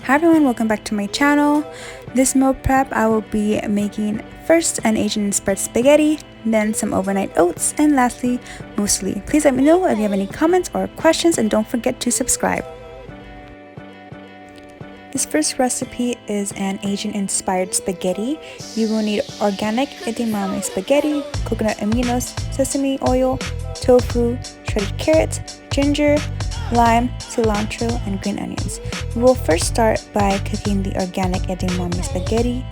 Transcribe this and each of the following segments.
Hi everyone, welcome back to my channel. This meal prep I will be making first an Asian inspired spaghetti, then some overnight oats, and lastly muesli. Please let me know if you have any comments or questions and don't forget to subscribe. This first recipe is an Asian inspired spaghetti. You will need organic edamame spaghetti, coconut aminos, sesame oil, tofu, shredded carrots, ginger, lime, cilantro, and green onions. We will first start by cooking the organic edamame spaghetti.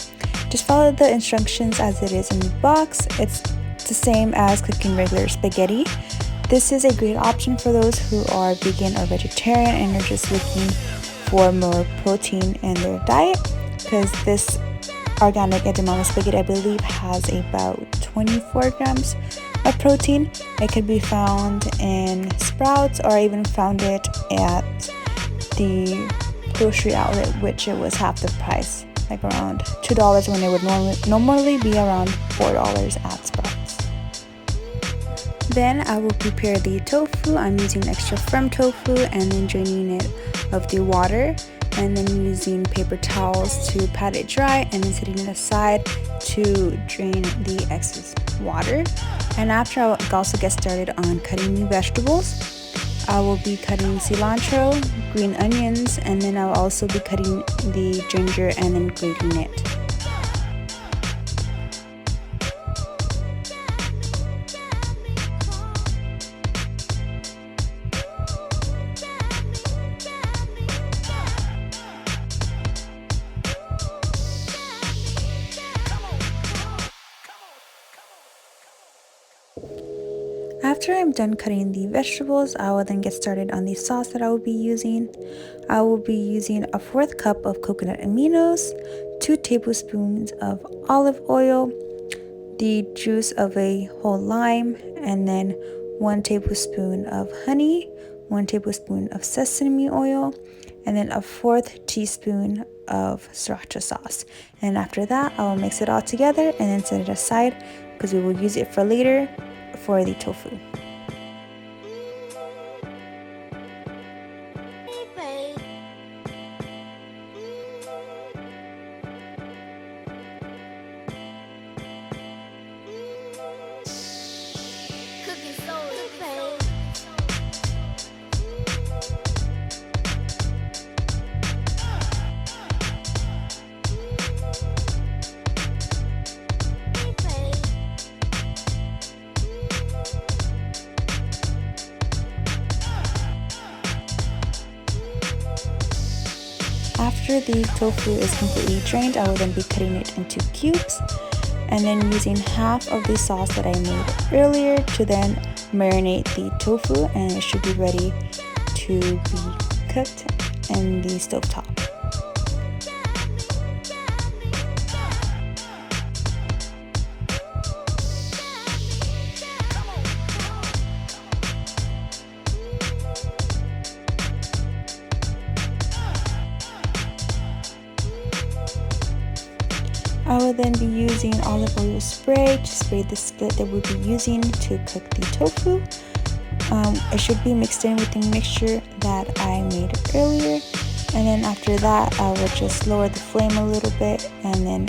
Just follow the instructions as it is in the box. It's the same as cooking regular spaghetti. This is a great option for those who are vegan or vegetarian and are just looking for more protein in their diet, because this organic edamame spaghetti I believe has about 24 grams of protein. It could be found in Sprouts, or I even found it at the grocery outlet, which it was half the price, like around $2 when it would normally be around $4 at Sprouts. Then I will prepare the tofu. I'm using extra firm tofu and then draining it of the water, and then using paper towels to pat it dry and then setting it aside to drain the excess water. And after, I'll also get started on cutting the vegetables. I will be cutting cilantro, green onions, and then I'll also be cutting the ginger and then grating it. After I'm done cutting the vegetables, I will then get started on the sauce that I will be using. I will be using a 1/4 cup of coconut aminos, 2 tablespoons of olive oil, the juice of a whole lime, and then 1 tablespoon of honey, 1 tablespoon of sesame oil, and then a 1/4 teaspoon of sriracha sauce. And after that, I will mix it all together and then set it aside because we will use it for later for the tofu. After the tofu is completely drained, I will then be cutting it into cubes and then using half of the sauce that I made earlier to then marinate the tofu, and it should be ready to be cooked in the stovetop. I will then be using olive oil spray to spray the skillet that we'll be using to cook the tofu. It should be mixed in with the mixture that I made earlier, and then after that I will just lower the flame a little bit and then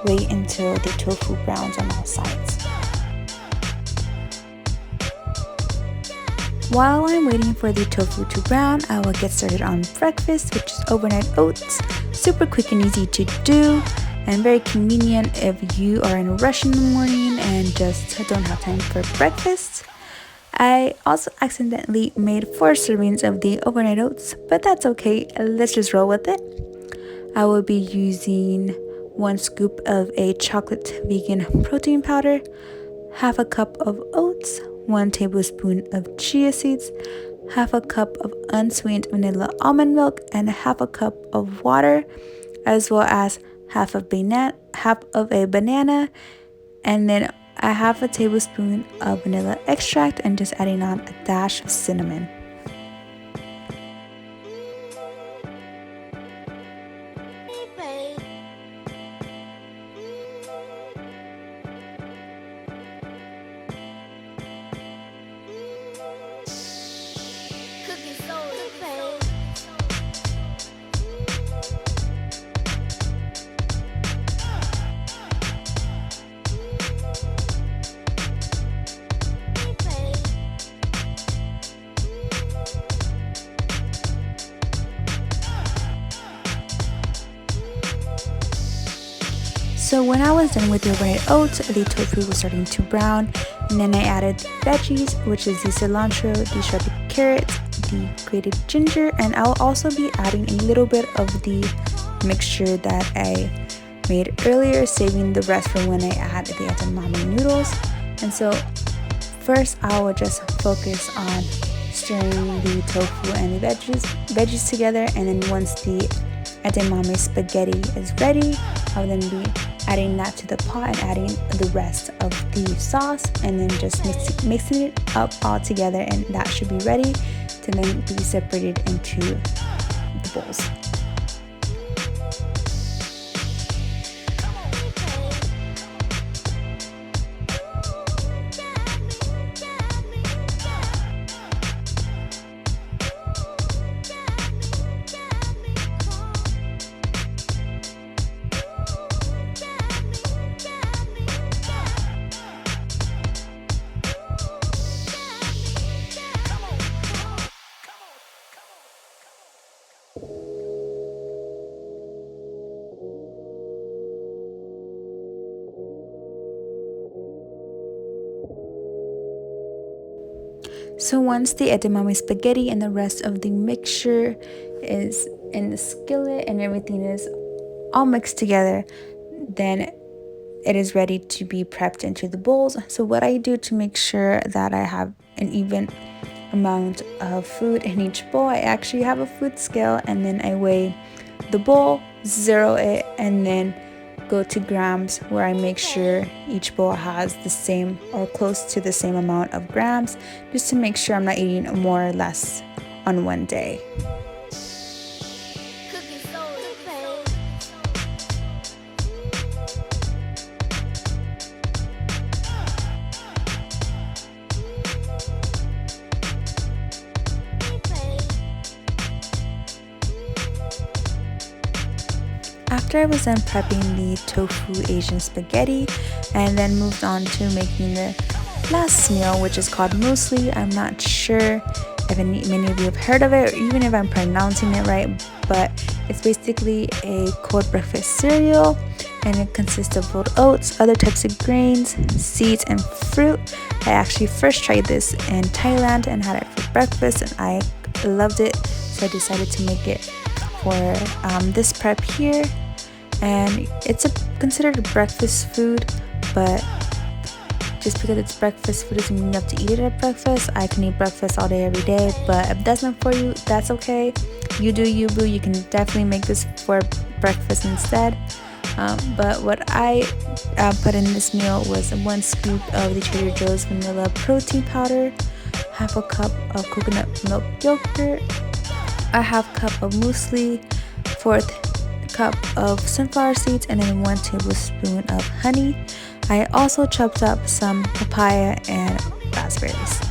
wait until the tofu browns on all sides. While I'm waiting for the tofu to brown, I will get started on breakfast, which is overnight oats. Super quick and easy to do, and very convenient if you are in a rush in the morning and just don't have time for breakfast. I also accidentally made 4 servings of the overnight oats, but that's okay, let's just roll with it. I will be using 1 scoop of a chocolate vegan protein powder, half a cup of oats, 1 tablespoon of chia seeds, half a cup of unsweetened vanilla almond milk, and half a cup of water, as well as half of a banana, and then a half a tablespoon of vanilla extract, and just adding on a dash of cinnamon. So when I was done with the overnight oats, the tofu was starting to brown, and then I added veggies, which is the cilantro, the shredded carrots, the grated ginger, and I'll also be adding a little bit of the mixture that I made earlier, saving the rest for when I add the edamame noodles. And so first I will just focus on stirring the tofu and the veggies together, and then once the edamame spaghetti is ready, I'll then be adding that to the pot and adding the rest of the sauce, and then just mixing it up all together, and that should be ready to then be separated into the bowls. So once the edamame spaghetti and the rest of the mixture is in the skillet and everything is all mixed together, then it is ready to be prepped into the bowls. So what I do to make sure that I have an even amount of food in each bowl, I actually have a food scale, and then I weigh the bowl, zero it, and then go to grams, where I make sure each bowl has the same or close to the same amount of grams, just to make sure I'm not eating more or less on one day. After I was done prepping the Tofu Asian spaghetti, and then moved on to making the last meal, which is called Muesli. I'm not sure if many of you have heard of it, or even if I'm pronouncing it right, but it's basically a cold breakfast cereal, and it consists of rolled oats, other types of grains, seeds, and fruit. I actually first tried this in Thailand and had it for breakfast, and I loved it, so I decided to make it for this prep here. And it's considered a breakfast food, but just because it's breakfast food doesn't mean you have to eat it at breakfast. I can eat breakfast all day every day, but if that's not for you, that's okay. You do you, boo. You can definitely make this for breakfast instead. But what I put in this meal was 1 scoop of the Trader Joe's vanilla protein powder, half a cup of coconut milk yogurt, a half cup of muesli, 1/4 cup of sunflower seeds, and then 1 tablespoon of honey. I also chopped up some papaya and raspberries.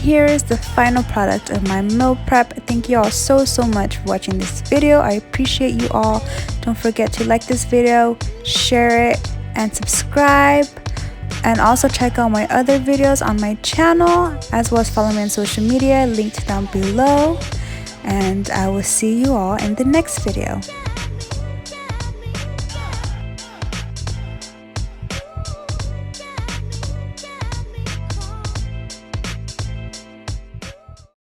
here is the final product of my meal prep. Thank you all so much for watching this video. I appreciate you all. Don't forget to like this video, share it, and subscribe. And also check out my other videos on my channel, as well as follow me on social media, linked down below. And I will see you all in the next video.